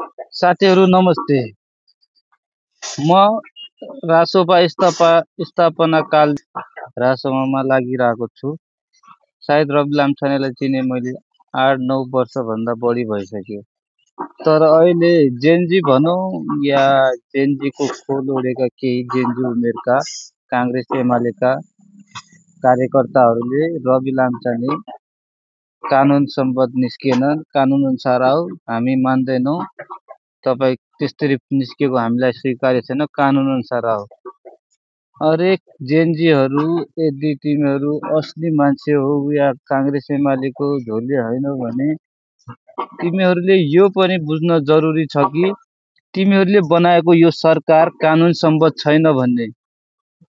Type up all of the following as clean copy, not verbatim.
साथीहरू नमस्ते। म रासोपा स्थापना काल रासोपामा लागिरहेको छु। सायद रवि लामछानेलाई चिने मैले 8-9 वर्षभन्दा बढी भइसक्यो। तर अहिले जेनजी भनौँ या जेनजीको खोल ओढेका केही जेनजी उमेरका काङ्ग्रेस एमालेका कार्यकर्ताहरूले रवि लामछाने कानुन सम्बद्ध निस्केनन्, कानुन अनुसार आऊ, हामी मान्दैनौँ, तपाईँ त्यसरी निस्केको हामीलाई स्वीकार्य छैन, कानुन अनुसार आऊ। अरे जेनजीहरू, यदि तिमीहरू असली मान्छे हो या काङ्ग्रेस एमालेको झोले होइनौ भने तिमीहरूले यो पनि बुझ्न जरुरी छ कि तिमीहरूले बनाएको यो सरकार कानुन सम्बद्ध छैन भन्ने।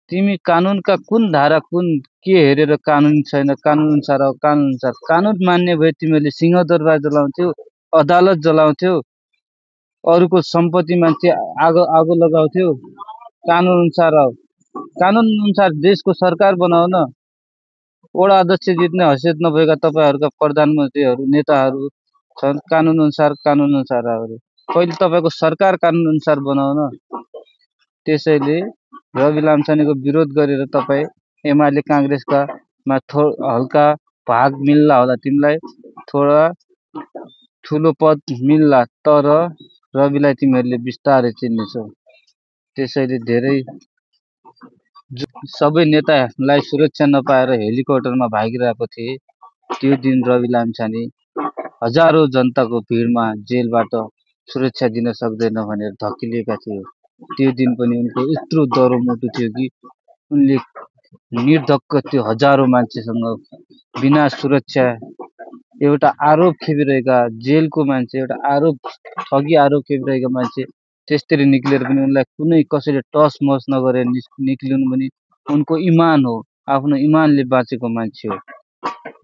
तिमी कानुनका कुन धारा कुन के हेरेर कानुन छैन, कानुन अनुसार आऊ, कानुन अनुसार। कानुन मान्ने भए तिमीहरूले सिंहदरबार जलाउँथ्यौ, अदालत जलाउँथ्यौ, अरूको सम्पत्ति मान्छे आगो लगाउँथ्यो। कानुन अनुसार आऊ, कानुन अनुसार देशको सरकार बनाऊ न। वडा अध्यक्ष जित्ने हैसियत नभएका तपाईँहरूका प्रधानमन्त्रीहरू नेताहरू छन्, कानुन अनुसार आऊ। पहिले तपाईँको सरकार कानुन अनुसार बनाऊ न। त्यसैले रवि लामछानेको विरोध गरेर तपाईँ एमाले काङ्ग्रेसका मा हल्का भाग मिल्ला होला, तिमीलाई थोडा ठुलो पद मिल्ला, तर रविलाई तिमीहरूले बिस्तारै चिन्नेछौ। त्यसैले धेरै सबै नेतालाई सुरक्षा नपाएर हेलिकप्टरमा भागिरहेको थिए। त्यो दिन रवि लामछाने हजारौं जनताको भिडमा जेलबाट सुरक्षा दिन सक्दैन भनेर धकिलिएका थिए। त्यो दिन पनि उनको यत्रो दह्रो मुटु थियो कि उनले निर्धक्क त्यो हजारौं मान्छेसँग बिना सुरक्षा एउटा आरोप खेपिरहेका जेलको मान्छे, एउटा ठगी आरोप खेपिरहेका मान्छे त्यसरी निक्लेर पनि उनलाई कुनै कसैले टस मस नगरेर निक्लिनु पनि उनको इमान हो, आफ्नो इमानले बाँचेको मान्छे हो।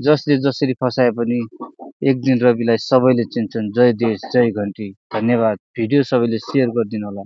जसले जसरी फसाए पनि एक दिन रविलाई सबैले चिन्छन्। जय देश, जय घन्टी। धन्यवाद। भिडियो सबैले सेयर गरिदिनु होला।